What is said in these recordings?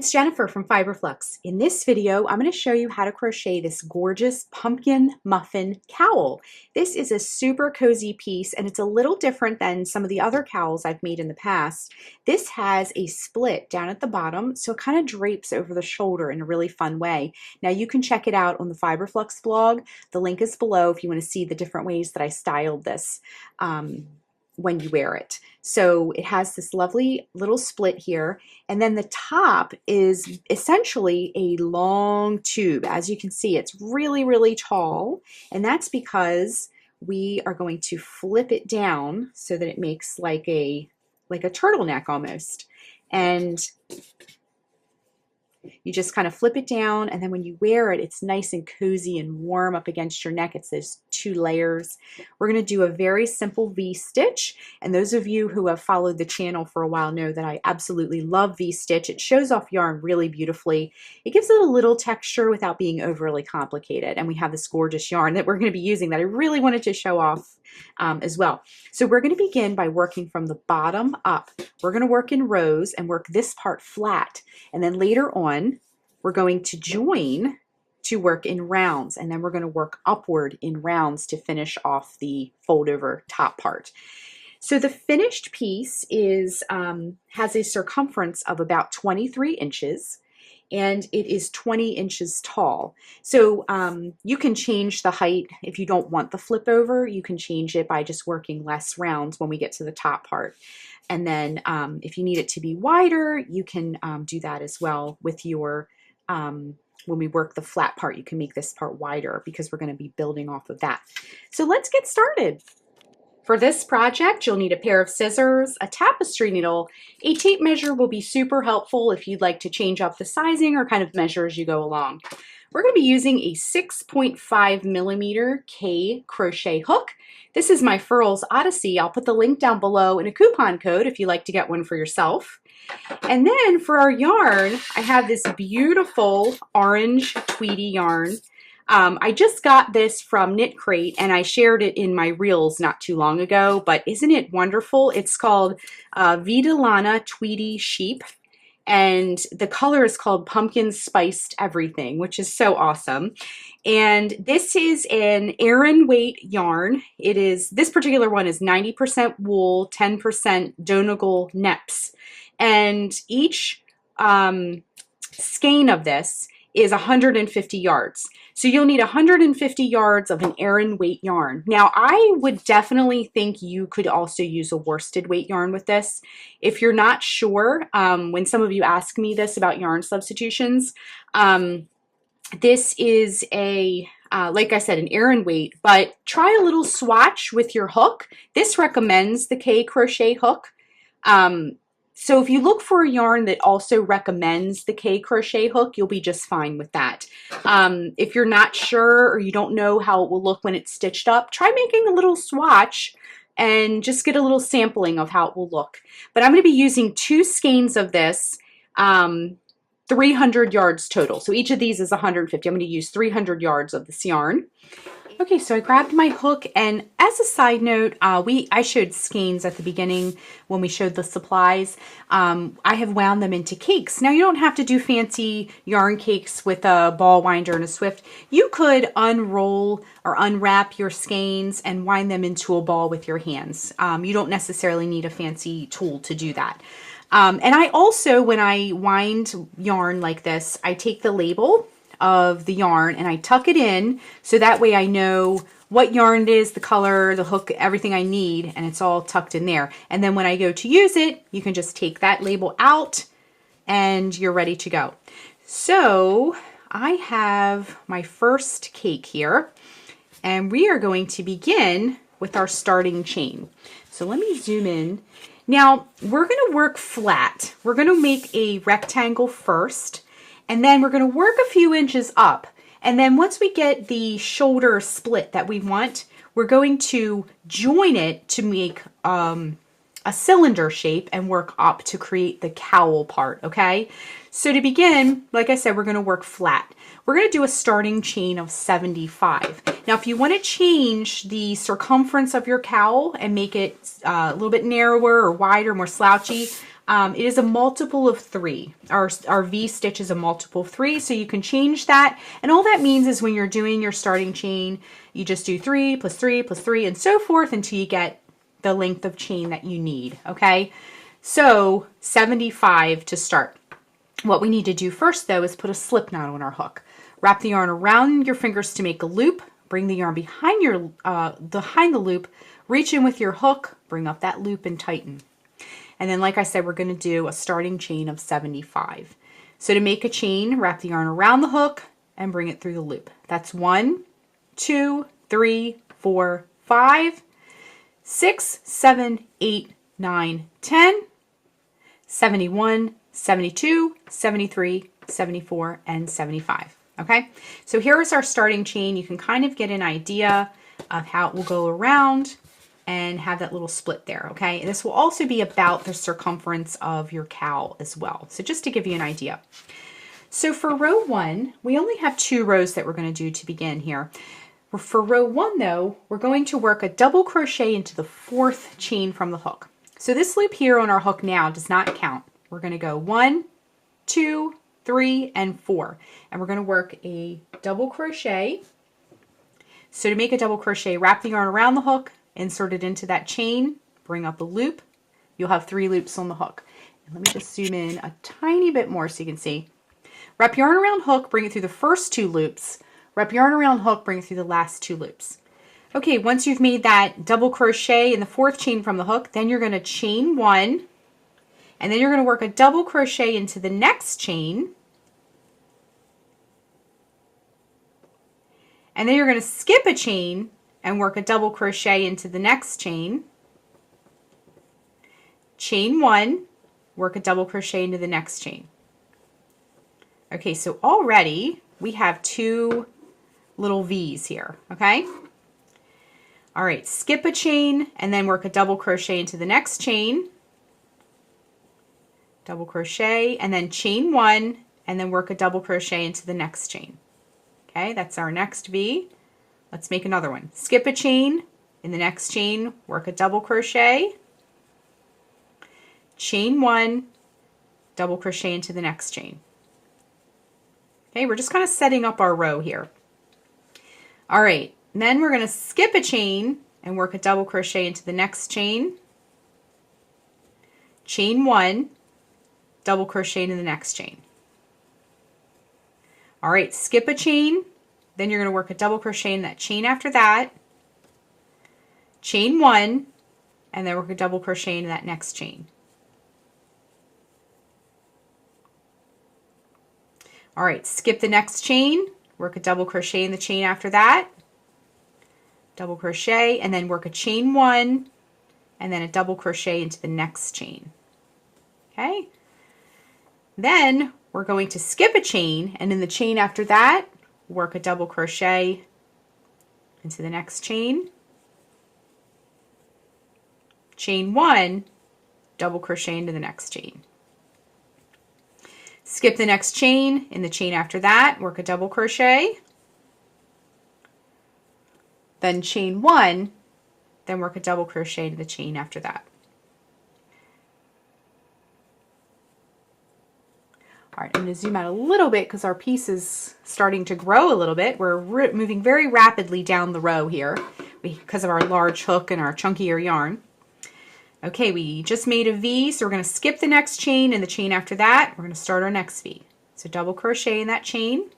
it's Jennifer from Flux. In this video, I'm going to show you how to crochet this gorgeous pumpkin muffin cowl. This is a super cozy piece and it's a little different than some of the other cowls I've made in the past. This has a split down at the bottom, so it kind of drapes over the shoulder in a really fun way. Now you can check it out on the Flux blog. The link is below if you want to see the different ways that I styled this when you wear it. So it has this lovely little split here, and then the top is essentially a long tube. As you can see, it's really, really tall, and that's because we are going to flip it down so that it makes like a turtleneck almost. And you just kind of flip it down, and then when you wear it, it's nice and cozy and warm up against your neck. It's those two layers. We're going to do a very simple V-stitch, and those of you who have followed the channel for a while know that I absolutely love V-stitch. It shows off yarn really beautifully. It gives it a little texture without being overly complicated, and we have this gorgeous yarn that we're going to be using that I really wanted to show off as well. So we're going to begin by working from the bottom up. We're going to work in rows and work this part flat, and then later on we're going to join to work in rounds, and then we're going to work upward in rounds to finish off the fold over top part. So the finished piece is has a circumference of about 23 inches, and it is 20 inches tall. So you can change the height if you don't want the flip over. You can change it by just working less rounds when we get to the top part. And then if you need it to be wider, you can do that as well with your, when we work the flat part, you can make this part wider because we're going to be building off of that. So let's get started. For this project, you'll need a pair of scissors, a tapestry needle. A tape measure will be super helpful if you'd like to change up the sizing or kind of measure as you go along. We're going to be using a 6.5 millimeter K crochet hook. This is my Furls Odyssey. I'll put the link down below and a coupon code if you'd like to get one for yourself. And then for our yarn, I have this beautiful orange tweedy yarn. I just got this from Knit Crate and I shared it in my reels not too long ago, but isn't it wonderful? It's called Vidalana Tweedy Sheep, and the color is called Pumpkin Spiced Everything, which is so awesome. And this is an Aran weight yarn. This particular one is 90% wool, 10% Donegal neps, and each skein of this is 150 yards. So you'll need 150 yards of an Aran weight yarn. Now I would definitely think you could also use a worsted weight yarn with this. If you're not sure, when some of you ask me this about yarn substitutions, this is a, like I said, an Aran weight, but try a little swatch with your hook. This recommends the K crochet hook. So if you look for a yarn that also recommends the K crochet hook, you'll be just fine with that. If you're not sure or you don't know how it will look when it's stitched up, try making a little swatch and just get a little sampling of how it will look. But I'm going to be using 2 skeins of this, 300 yards total. So each of these is 150. I'm going to use 300 yards of this yarn. Okay, so I grabbed my hook, and as a side note, I showed skeins at the beginning when we showed the supplies. I have wound them into cakes. Now you don't have to do fancy yarn cakes with a ball winder and a Swift. You could unroll or unwrap your skeins and wind them into a ball with your hands. You don't necessarily need a fancy tool to do that. And I also, when I wind yarn like this, I take the label of the yarn and I tuck it in so that way I know what yarn it is, the color, the hook, everything I need, and it's all tucked in there. And then when I go to use it, you can just take that label out and you're ready to go. So I have my first cake here, and we are going to begin with our starting chain. So let me zoom in. Now we're going to work flat. We're going to make a rectangle first, and then we're going to work a few inches up. And then once we get the shoulder split that we want, we're going to join it to make a cylinder shape and work up to create the cowl part, okay? So to begin, like I said, we're going to work flat. We're going to do a starting chain of 75. Now, if you want to change the circumference of your cowl and make it a little bit narrower or wider, more slouchy, It is a multiple of 3. Our V stitch is a multiple of 3, so you can change that. And all that means is when you're doing your starting chain, you just do 3 plus 3 plus 3 and so forth until you get the length of chain that you need, okay? So 75 to start. What we need to do first, though, is put a slip knot on our hook. Wrap the yarn around your fingers to make a loop. Bring the yarn behind the loop. Reach in with your hook. Bring up that loop and tighten. And then, like I said, we're going to do a starting chain of 75. So to make a chain, wrap the yarn around the hook and bring it through the loop. That's 1, 2, 3, 4, 5, 6, 7, 8, 9, 10, 71, 72, 73, 74, and 75. Okay, so here is our starting chain. You can kind of get an idea of how it will go around and have that little split there, okay? And this will also be about the circumference of your cowl as well. So just to give you an idea. So for row 1, we only have 2 rows that we're going to do to begin here. For row 1, though, we're going to work a double crochet into the 4th chain from the hook. So this loop here on our hook now does not count. We're going to go 1, 2, 3, and 4. And we're going to work a double crochet. So to make a double crochet, wrap the yarn around the hook, insert it into that chain, bring up a loop. You'll have 3 loops on the hook. And let me just zoom in a tiny bit more so you can see. Wrap yarn around hook, bring it through the first 2 loops. Wrap yarn around hook, bring it through the last 2 loops. Okay, once you've made that double crochet in the 4th chain from the hook, then you're going to chain 1, and then you're going to work a double crochet into the next chain, and then you're going to skip a chain and work a double crochet into the next chain, chain 1, work a double crochet into the next chain. Okay, so already we have 2 little V's here, okay? All right, skip a chain and then work a double crochet into the next chain, double crochet, and then chain 1, and then work a double crochet into the next chain. Okay, that's our next V. Let's make another one. Skip a chain, in the next chain, work a double crochet, chain 1, double crochet into the next chain. Okay, we're just kind of setting up our row here. All right, and then we're going to skip a chain and work a double crochet into the next chain, chain 1, double crochet into the next chain. All right, skip a chain, then you're going to work a double crochet in that chain after that, chain 1, and then work a double crochet into that next chain. All right, skip the next chain, work a double crochet in the chain after that, double crochet, and then work a chain 1, and then a double crochet into the next chain. Okay? Then we're going to skip a chain, and in the chain after that, work a double crochet into the next chain, chain 1, double crochet into the next chain. Skip the next chain, in the chain after that, work a double crochet, then chain 1, then work a double crochet into the chain after that. All right, I'm going to zoom out a little bit because our piece is starting to grow a little bit. We're moving very rapidly down the row here because of our large hook and our chunkier yarn. Okay, we just made a V, so we're going to skip the next chain and the chain after that. We're going to start our next V. So double crochet in that chain,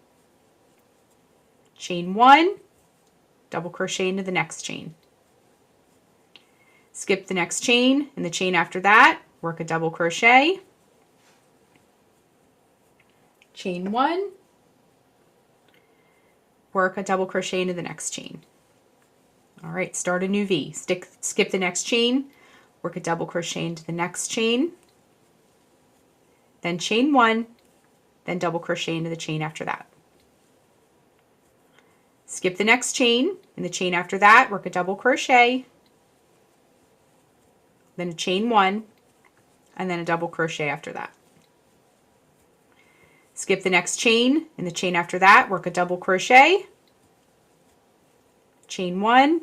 chain 1, double crochet into the next chain. Skip the next chain and the chain after that, work a double crochet, chain 1, work a double crochet into the next chain. All right, start a new V. Skip the next chain, work a double crochet into the next chain, then chain 1, then double crochet into the chain after that. Skip the next chain, in the chain after that, work a double crochet, then a chain 1, and then a double crochet after that. Skip the next chain, in the chain after that, work a double crochet, chain 1,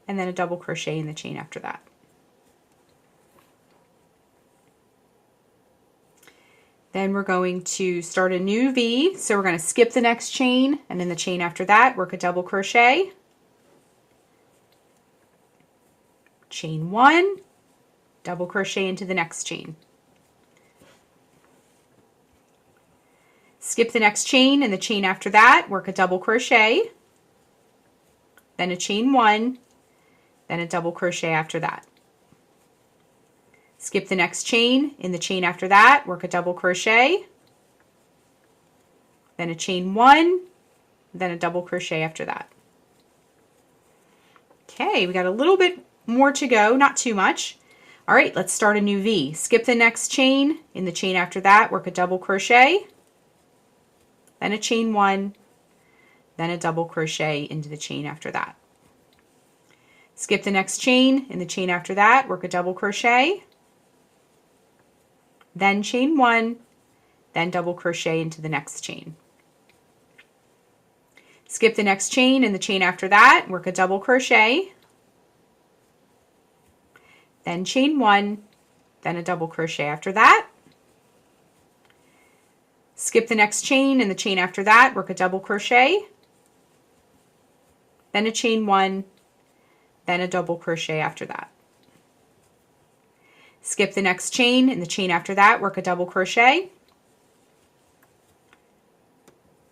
and then a double crochet in the chain after that. Then we're going to start a new V. So we're going to skip the next chain, and in the chain after that, work a double crochet, chain 1, double crochet into the next chain. Skip the next chain, and the chain after that, work a double crochet, then a chain 1, then a double crochet after that. Skip the next chain, in the chain after that, work a double crochet, then a chain 1, then a double crochet after that. Okay, we got a little bit more to go, not too much. All right, let's start a new V. Skip the next chain, in the chain after that, work a double crochet, then a chain 1, then a double crochet into the chain after that. Skip the next chain, in the chain after that, work a double crochet, then chain 1, then double crochet into the next chain. Skip the next chain, in the chain after that, work a double crochet, then chain 1, then a double crochet after that. Skip the next chain, in the chain after that, work a double crochet, then a chain 1, then a double crochet after that. Skip the next chain, in the chain after that, work a double crochet,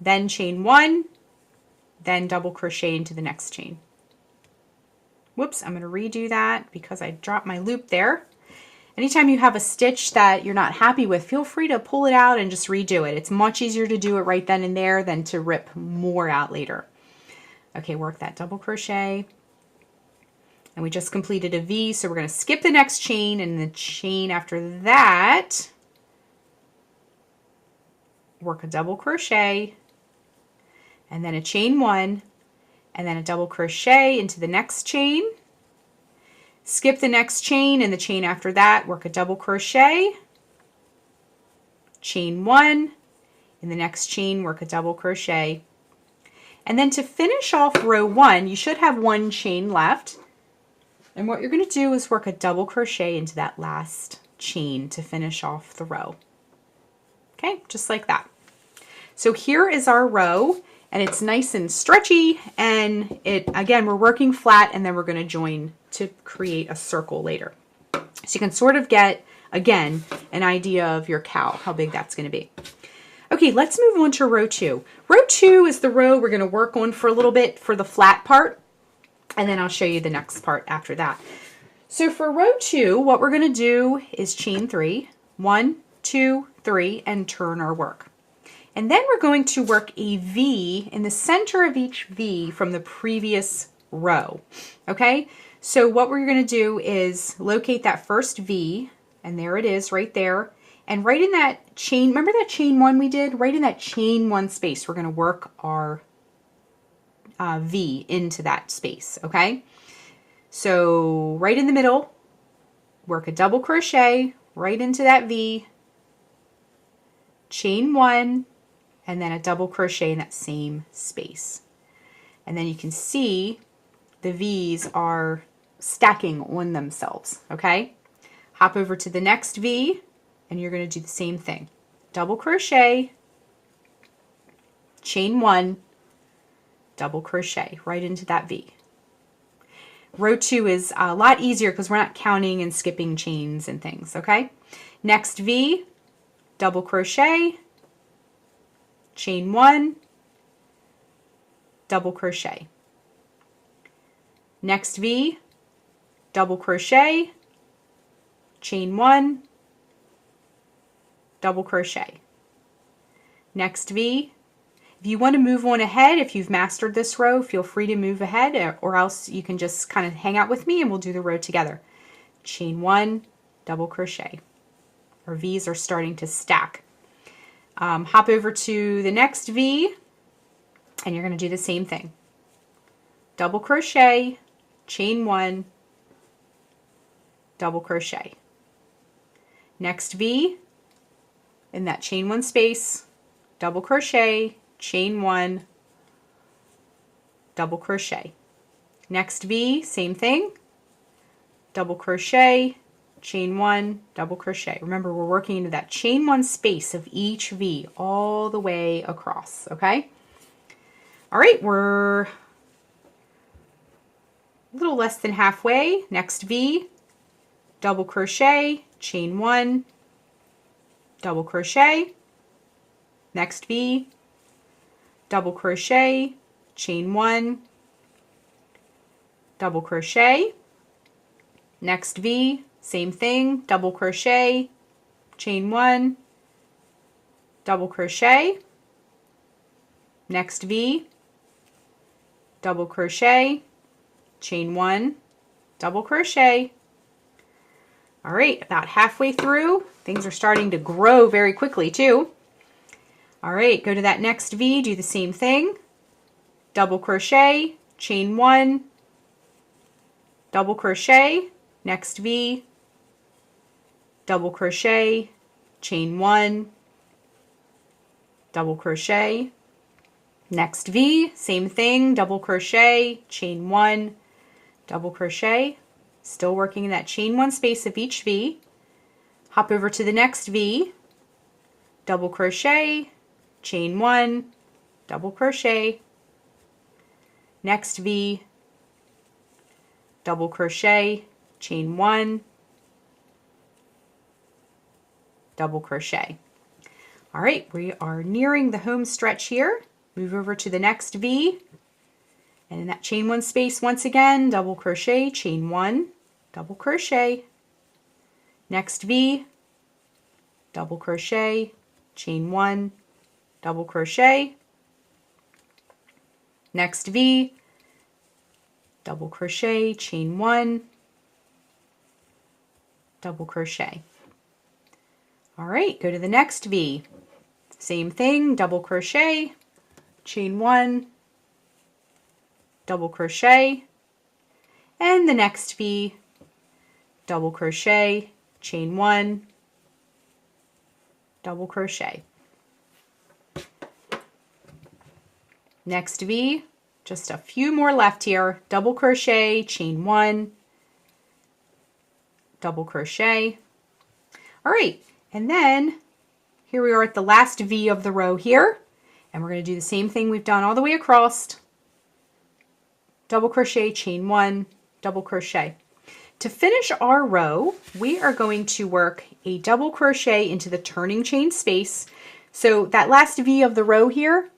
then chain 1, then double crochet into the next chain. Whoops, I'm going to redo that because I dropped my loop there. Anytime you have a stitch that you're not happy with, feel free to pull it out and just redo it. It's much easier to do it right then and there than to rip more out later. Okay, work that double crochet. And we just completed a V, so we're going to skip the next chain, and the chain after that, work a double crochet, and then a chain 1, and then a double crochet into the next chain. Skip the next chain, and the chain after that, work a double crochet, chain 1, in the next chain, work a double crochet. And then to finish off row 1, you should have 1 chain left. And what you're going to do is work a double crochet into that last chain to finish off the row. Okay, just like that. So here is our row, and it's nice and stretchy, and again, we're working flat, and then we're going to join to create a circle later. So you can sort of get, again, an idea of your cowl, how big that's going to be. Okay, let's move on to row 2. Row 2 is the row we're going to work on for a little bit for the flat part, and then I'll show you the next part after that. So for row 2, what we're going to do is chain 3, 1, 2, 3, and turn our work. And then we're going to work a V in the center of each V from the previous row. Okay, so what we're going to do is locate that first V, and there it is right there. And right in that chain, remember that chain 1 we did? Right in that chain 1 space, we're going to work our V into that space, okay? So right in the middle, work a double crochet right into that V, chain 1, and then a double crochet in that same space. And then you can see the V's are stacking on themselves, okay? Hop over to the next V, and you're going to do the same thing. Double crochet, chain 1, double crochet right into that V. Row 2 is a lot easier because we're not counting and skipping chains and things, okay? Next V, double crochet, chain 1, double crochet. Next V, double crochet, chain 1, double crochet. Next V. If you want to move on ahead, if you've mastered this row, feel free to move ahead, or else you can just kind of hang out with me and we'll do the row together. Chain 1, double crochet. Our V's are starting to stack. Hop over to the next V, and you're going to do the same thing. Double crochet, chain 1, double crochet. Next V, in that chain 1 space, double crochet, chain 1, double crochet. Next V, same thing, double crochet, chain 1, double crochet. Remember, we're working into that chain 1 space of each V all the way across, okay? All right, we're a little less than halfway. Next V, double crochet, chain 1, double crochet. Next V, double crochet, chain 1, double crochet. Next V, same thing, double crochet, chain 1, double crochet. Next V, double crochet, chain 1, double crochet. All right, about halfway through. Things are starting to grow very quickly too. All right, go to that next V, do the same thing. Double crochet, chain 1, double crochet. Next V, double crochet, chain 1, double crochet. Next V, same thing, double crochet, chain 1, double crochet. Still working in that chain 1 space of each V. Hop over to the next V, double crochet, chain 1, double crochet. Next V, double crochet, chain 1, double crochet. All right, we are nearing the home stretch here. Move over to the next V, and in that chain 1 space, once again, double crochet, chain 1, double crochet. Next V, double crochet, chain 1, double crochet. Next V, double crochet, chain 1, double crochet. All right, go to the next V. Same thing, double crochet, chain 1, double crochet, and the next V, double crochet, chain 1, double crochet. Next V, just a few more left here, double crochet, chain 1, double crochet. All right, and then here we are at the last V of the row here, and we're going to do the same thing we've done all the way across. Double crochet, chain 1, double crochet. To finish our row, we are going to work a double crochet into the turning chain space. So that last V of the row here,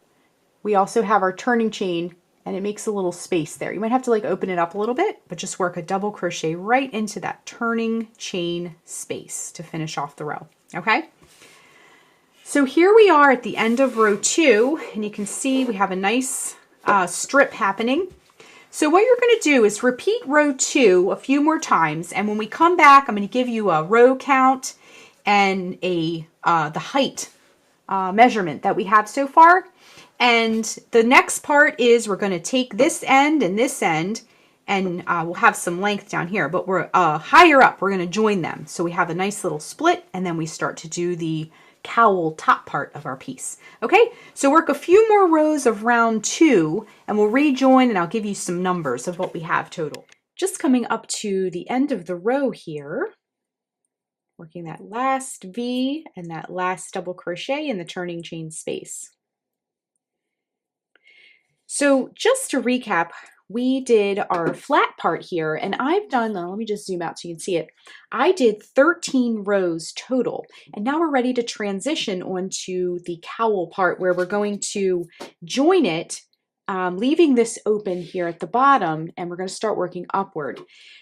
we also have our turning chain, and it makes a little space there. You might have to like open it up a little bit, but just work a double crochet right into that turning chain space to finish off the row, okay? So here we are at the end of row 2, and you can see we have a nice strip happening. So what you're going to do is repeat row 2 a few more times, and when we come back, I'm going to give you a row count and the height measurement that we have so far. And the next part is we're going to take this end and this end, and we'll have some length down here, but we're higher up, we're going to join them. So we have a nice little split, and then we start to do the cowl top part of our piece. Okay, so work a few more rows of round 2, and we'll rejoin, and I'll give you some numbers of what we have total. Just coming up to the end of the row here, working that last V and that last double crochet in the turning chain space. So just to recap, we did our flat part here, and I've done, let me just zoom out so you can see it. I did 13 rows total, and now we're ready to transition onto the cowl part where we're going to join it, leaving this open here at the bottom, and we're going to start working upward.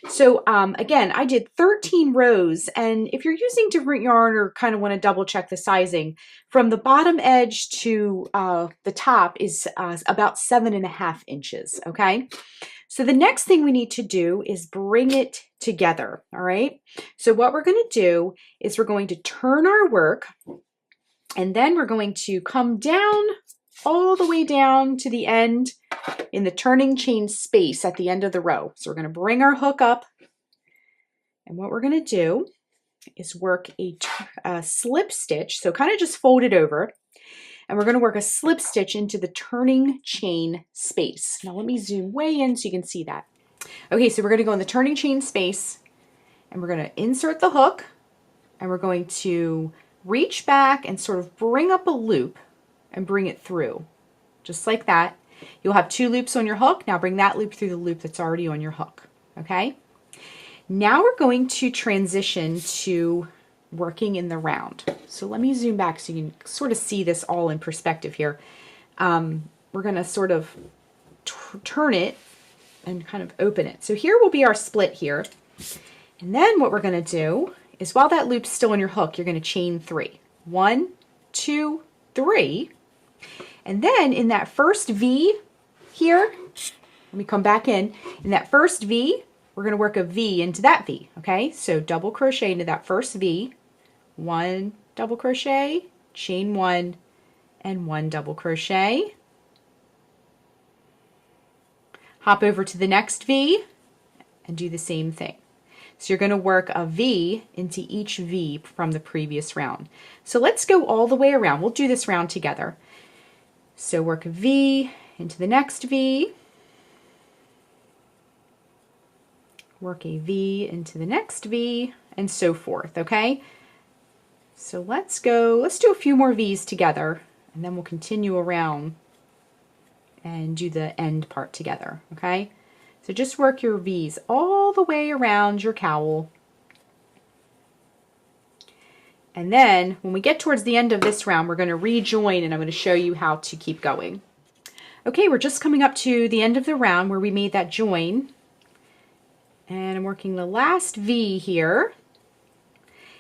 So again, I did 13 rows, and if you're using different yarn or kind of want to double check the sizing, from the bottom edge to the top is about 7.5 inches, okay? So the next thing we need to do is bring it together, all right? So what we're going to do is we're going to turn our work, and then we're going to come down all the way down to the end in the turning chain space at the end of the row. So we're going to bring our hook up, and what we're going to do is work a slip stitch. So kind of just fold it over, and we're going to work a slip stitch into the turning chain space. Now let me zoom way in so you can see that. Okay, so we're going to go in the turning chain space, and we're going to insert the hook, and we're going to reach back and sort of bring up a loop and bring it through, just like that. You'll have 2 loops on your hook. Now bring that loop through the loop that's already on your hook, okay? Now we're going to transition to working in the round. So let me zoom back so you can sort of see this all in perspective here. We're going to sort of turn it and kind of open it. So here will be our split here. And then what we're going to do is, while that loop's still on your hook, you're going to chain 3. 1, 2, 3. And then in that first V here, let me come back in. In that first V, we're going to work a V into that V, okay? So double crochet into that first V, 1 double crochet, chain 1, and 1 double crochet. Hop over to the next V and do the same thing. So you're going to work a V into each V from the previous round. So let's go all the way around. We'll do this round together. So work a V into the next V, work a V into the next V, and so forth, okay? So let's do a few more V's together, and then we'll continue around and do the end part together, okay? So just work your V's all the way around your cowl. And then when we get towards the end of this round, we're going to rejoin, and I'm going to show you how to keep going. Okay, we're just coming up to the end of the round where we made that join. And I'm working the last V here.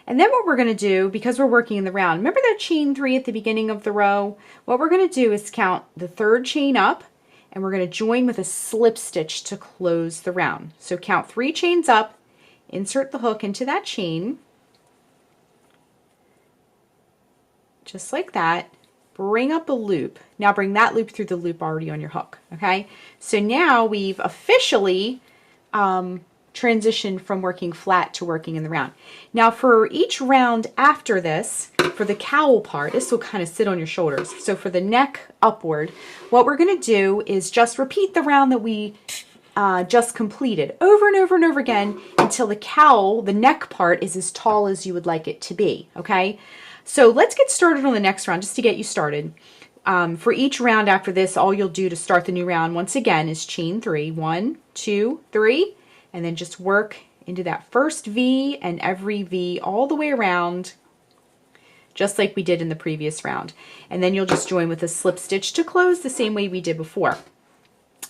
And then what we're going to do, because we're working in the round, remember that chain 3 at the beginning of the row? What we're going to do is count the 3rd chain up, and we're going to join with a slip stitch to close the round. So count 3 chains up, insert the hook into that chain, just like that. Bring up a loop. Now bring that loop through the loop already on your hook, okay? So now we've officially transitioned from working flat to working in the round. Now for each round after this, for the cowl part, this will kind of sit on your shoulders. So for the neck upward, what we're going to do is just repeat the round that we just completed over and over and over again until the cowl, the neck part, is as tall as you would like it to be, okay? So let's get started on the next round just to get you started. For each round after this, all you'll do to start the new round, once again, is chain 3. 1, 2, 3, and then just work into that first V and every V all the way around, just like we did in the previous round. And then you'll just join with a slip stitch to close the same way we did before.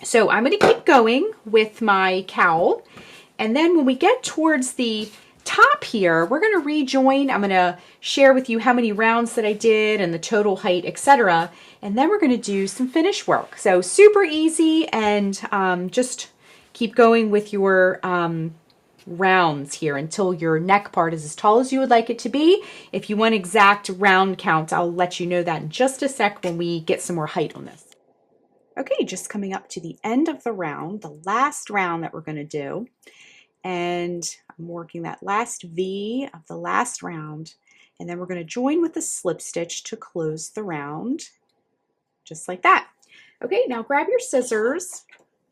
So I'm going to keep going with my cowl, and then when we get towards the top here, we're going to rejoin. I'm going to share with you how many rounds that I did and the total height, etc. And then we're going to do some finish work. So super easy, and just keep going with your rounds here until your neck part is as tall as you would like it to be. If you want exact round count, I'll let you know that in just a sec when we get some more height on this. Okay, just coming up to the end of the round, the last round that we're going to do. And I'm working that last V of the last round, and then we're going to join with a slip stitch to close the round, just like that. Okay, now grab your scissors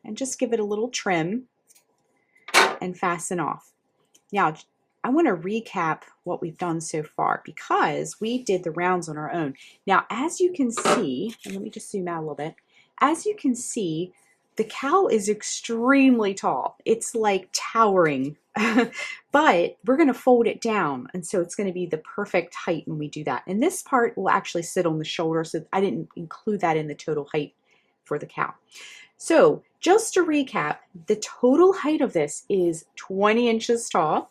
and just give it a little trim and fasten off. Now, I want to recap what we've done so far because we did the rounds on our own. Now, as you can see, and let me just zoom out a little bit, as you can see, the cowl is extremely tall. It's like towering, but we're going to fold it down, and so it's going to be the perfect height when we do that. And this part will actually sit on the shoulder, so I didn't include that in the total height for the cowl. So just to recap, the total height of this is 20 inches tall.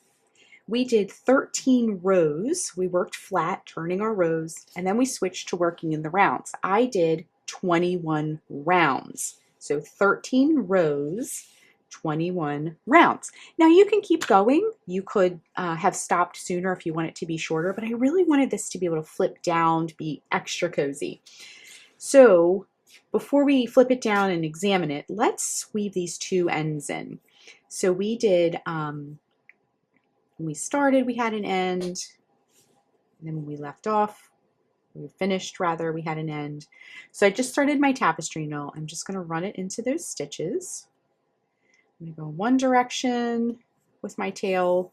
We did 13 rows. We worked flat, turning our rows, and then we switched to working in the rounds. I did 21 rounds. So 13 rows, 21 rounds. Now you can keep going. You could have stopped sooner if you want it to be shorter, but I really wanted this to be able to flip down to be extra cozy. So before we flip it down and examine it, let's weave these 2 ends in. So we did, when we started, we had an end, and then when we left off, we finished rather, we had an end. So I just started my tapestry needle. I'm just going to run it into those stitches. I'm going to go one direction with my tail,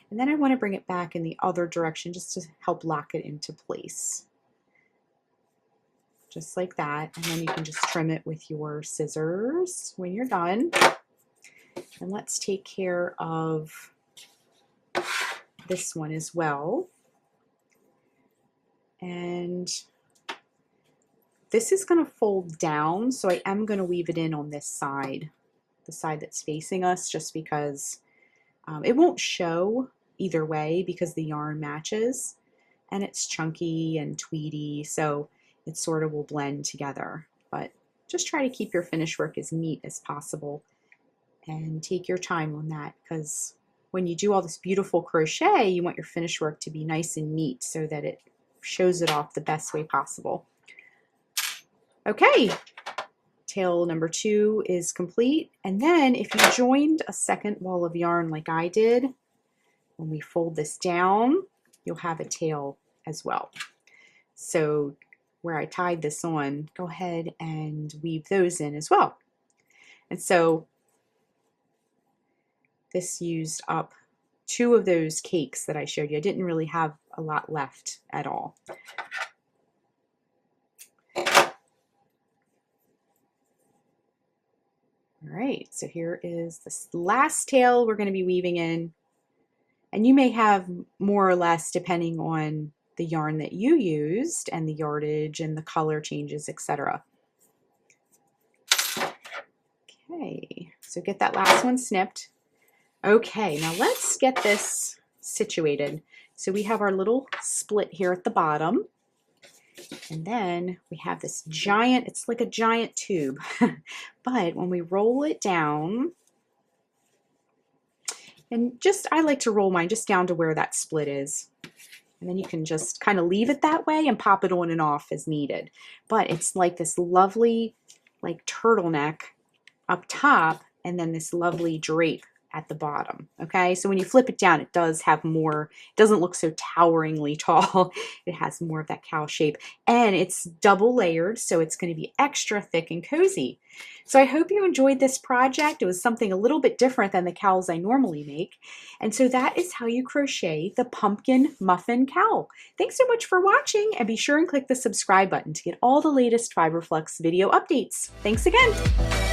And then I want to bring it back in the other direction just to help lock it into place. Just like that. And then you can just trim it with your scissors when you're done. And let's take care of this one as well. And this is going to fold down, so I am going to weave it in on this side, the side that's facing us, just because it won't show either way because the yarn matches and it's chunky and tweedy, so it sort of will blend together. But just try to keep your finish work as neat as possible and take your time on that, because when you do all this beautiful crochet, you want your finish work to be nice and neat so that it shows it off the best way possible. Okay, tail number 2 is complete. And then if you joined a second wall of yarn like I did, when we fold this down, you'll have a tail as well. So where I tied this on, go ahead and weave those in as well. And so this used up 2 of those cakes that I showed you. I didn't really have a lot left at all. All right, so here is this last tail we're going to be weaving in. And you may have more or less depending on the yarn that you used and the yardage and the color changes, etc. Okay, so get that last one snipped. Okay, now let's get this situated. So we have our little split here at the bottom. And then we have this giant, it's like a giant tube. But when we roll it down, and just, I like to roll mine just down to where that split is. And then you can just kind of leave it that way and pop it on and off as needed. But it's like this lovely, like turtleneck up top, and then this lovely drape at the bottom. Okay, so when you flip it down, it does have more, it doesn't look so toweringly tall. It has more of that cowl shape, and it's double layered, so it's going to be extra thick and cozy. So I hope you enjoyed this project. It was something a little bit different than the cowls I normally make. And so that is how you crochet the Pumpkin Muffin Cowl. Thanks so much for watching, and be sure and click the subscribe button to get all the latest Fiber Flux video updates. Thanks again.